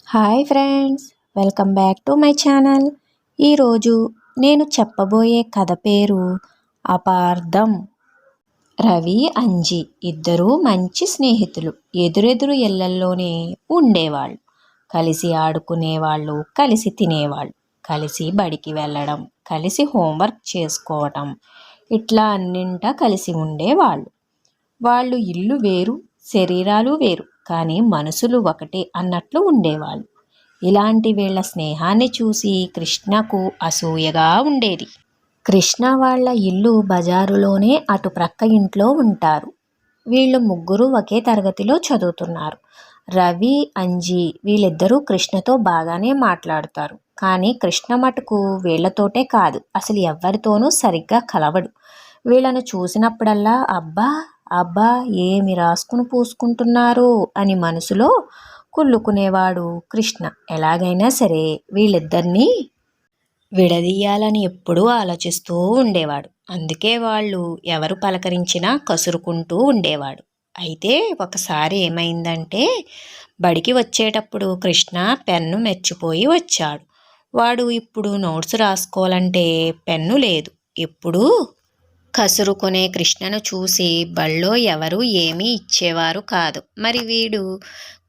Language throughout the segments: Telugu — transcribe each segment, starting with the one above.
Hi friends, welcome back to my channel. ఈరోజు నేను చెప్పబోయే కథ పేరు అపార్థం. రవి, అంజి ఇద్దరూ మంచి స్నేహితులు. ఎదురెదురు ఇళ్లల్లోనే ఉండేవాళ్ళు. కలిసి ఆడుకునేవాళ్ళు, కలిసి తినేవాళ్ళు, కలిసి బడికి వెళ్ళడం, కలిసి హోంవర్క్ చేసుకోవటం, ఇట్లా అన్నింటా కలిసి ఉండేవాళ్ళు. వాళ్ళు ఇల్లు వేరు, శరీరాలు వేరు, కానీ మనసులు ఒకటే అన్నట్లు ఉండేవాళ్ళు. ఇలాంటి వీళ్ళ స్నేహాన్ని చూసి కృష్ణకు అసూయగా ఉండేది. కృష్ణ వాళ్ళ ఇల్లు బజారులోనే అటు ప్రక్క ఇంట్లో ఉంటారు. వీళ్ళు ముగ్గురు ఒకే తరగతిలో చదువుతున్నారు. రవి, అంజి వీళ్ళిద్దరూ కృష్ణతో బాగానే మాట్లాడుతారు. కానీ కృష్ణ మటుకు వీళ్లతోటే కాదు, అసలు ఎవ్వరితోనూ సరిగ్గా కలవడు. వీళ్ళను చూసినప్పుడల్లా అబ్బా అబ్బా ఏమి రాసుకుని పూసుకుంటున్నారు అని మనసులో కుళ్ళుకునేవాడు కృష్ణ. ఎలాగైనా సరే వీళ్ళిద్దరినీ విడదీయాలని ఎప్పుడూ ఆలోచిస్తూ ఉండేవాడు. అందుకే వాళ్ళు ఎవరు పలకరించినా కసురుకుంటూ ఉండేవాడు. అయితే ఒకసారి ఏమైందంటే, బడికి వచ్చేటప్పుడు కృష్ణ పెన్ను మెచ్చిపోయి వచ్చాడు. వాడు ఇప్పుడు నోట్స్ రాసుకోవాలంటే పెన్ను లేదు. ఎప్పుడూ కసురుకునే కృష్ణను చూసి బళ్ళో ఎవరూ ఏమీ ఇచ్చేవారు కాదు. మరి వీడు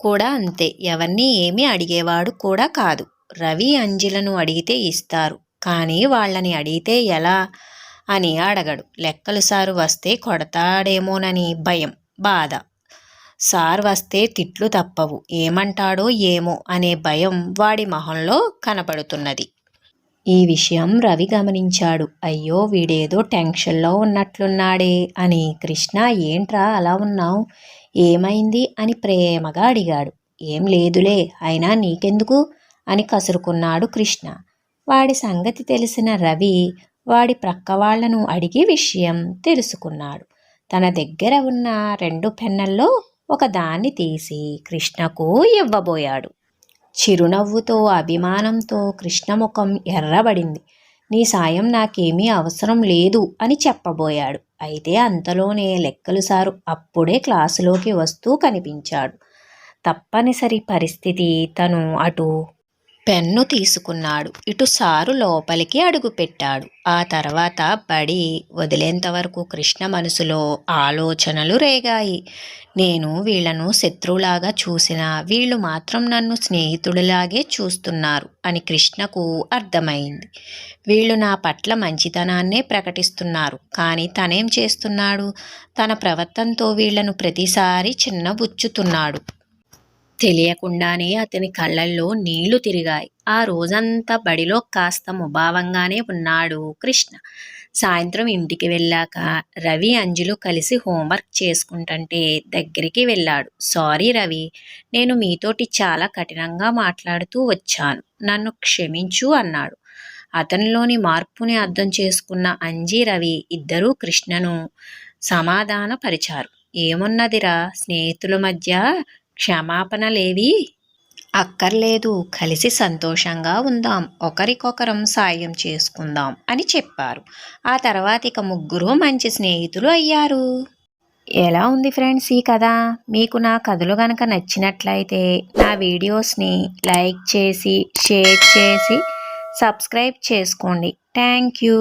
కూడా అంతే, ఎవరిని ఏమీ అడిగేవాడు కూడా కాదు. రవి, అంజులను అడిగితే ఇస్తారు, కానీ వాళ్ళని అడిగితే ఎలా అని అడగడు. లెక్కలు సారు వస్తే కొడతాడేమోనని భయం, బాధ. సార్ వస్తే తిట్లు తప్పవు, ఏమంటాడో ఏమో అనే భయం వాడి మొహంలో కనపడుతున్నది. ఈ విషయం రవి గమనించాడు. అయ్యో, వీడేదో టెన్షన్లో ఉన్నట్లున్నాడే అని కృష్ణ ఏంట్రా అలా ఉన్నావు, ఏమైంది అని ప్రేమగా అడిగాడు. ఏం లేదులే, అయినా నీకెందుకు అని కసురుకున్నాడు కృష్ణ. వాడి సంగతి తెలిసిన రవి వాడి ప్రక్క వాళ్లను అడిగి విషయం తెలుసుకున్నాడు. తన దగ్గర ఉన్న 2 పెన్నుల్లో ఒకదాన్ని తీసి కృష్ణకు ఇవ్వబోయాడు. చిరునవ్వుతో, అభిమానంతో కృష్ణ ముఖం ఎర్రబడింది. నీ సాయం నాకేమీ అవసరం లేదు అని చెప్పబోయాడు. అయితే అంతలోనే లెక్కలు సారు అప్పుడే క్లాసులోకి వస్తూ కనిపించాడు. తప్పనిసరి పరిస్థితి, తను అటు పెన్ను తీసుకున్నాడు. ఇటు సారు లోపలికి అడుగుపెట్టాడు. ఆ తర్వాత బడి వదిలేంత వరకు కృష్ణ మనసులో ఆలోచనలు రేగాయి. నేను వీళ్లను శత్రువులాగా చూసినా వీళ్ళు మాత్రం నన్ను స్నేహితుడిలాగే చూస్తున్నారు అని కృష్ణకు అర్థమైంది. వీళ్ళు నా పట్ల మంచితనాన్నే ప్రకటిస్తున్నారు, కానీ తనేం చేస్తున్నాడు? తన ప్రవర్తనతో వీళ్లను ప్రతిసారి చిన్నబుచ్చుతున్నాడు. తెలియకుండానే అతని కళ్ళల్లో నీళ్లు తిరిగాయి. ఆ రోజంతా బడిలో కాస్త ముభావంగానే ఉన్నాడు కృష్ణ. సాయంత్రం ఇంటికి వెళ్ళాక రవి, అంజులు కలిసి హోంవర్క్ చేసుకుంటుంటే దగ్గరికి వెళ్ళాడు. సారీ రవి, నేను మీతోటి చాలా కఠినంగా మాట్లాడుతూ వచ్చాను, నన్ను క్షమించు అన్నాడు. అతనిలోని మార్పుని అర్థం చేసుకున్న అంజి, రవి ఇద్దరూ కృష్ణను సమాధానపరిచారు. ఏమున్నదిరా, స్నేహితుల మధ్య క్షమాపణలేవి అక్కర్లేదు, కలిసి సంతోషంగా ఉందాం, ఒకరికొకరం సాయం చేసుకుందాం అని చెప్పారు. ఆ తర్వాత ఇక ముగ్గురు మంచి స్నేహితులు అయ్యారు. ఎలా ఉంది ఫ్రెండ్స్ ఈ కథ? మీకు నా కథలు కనుక నచ్చినట్లయితే నా వీడియోస్ని లైక్ చేసి, షేర్ చేసి, సబ్స్క్రైబ్ చేసుకోండి. Thank you.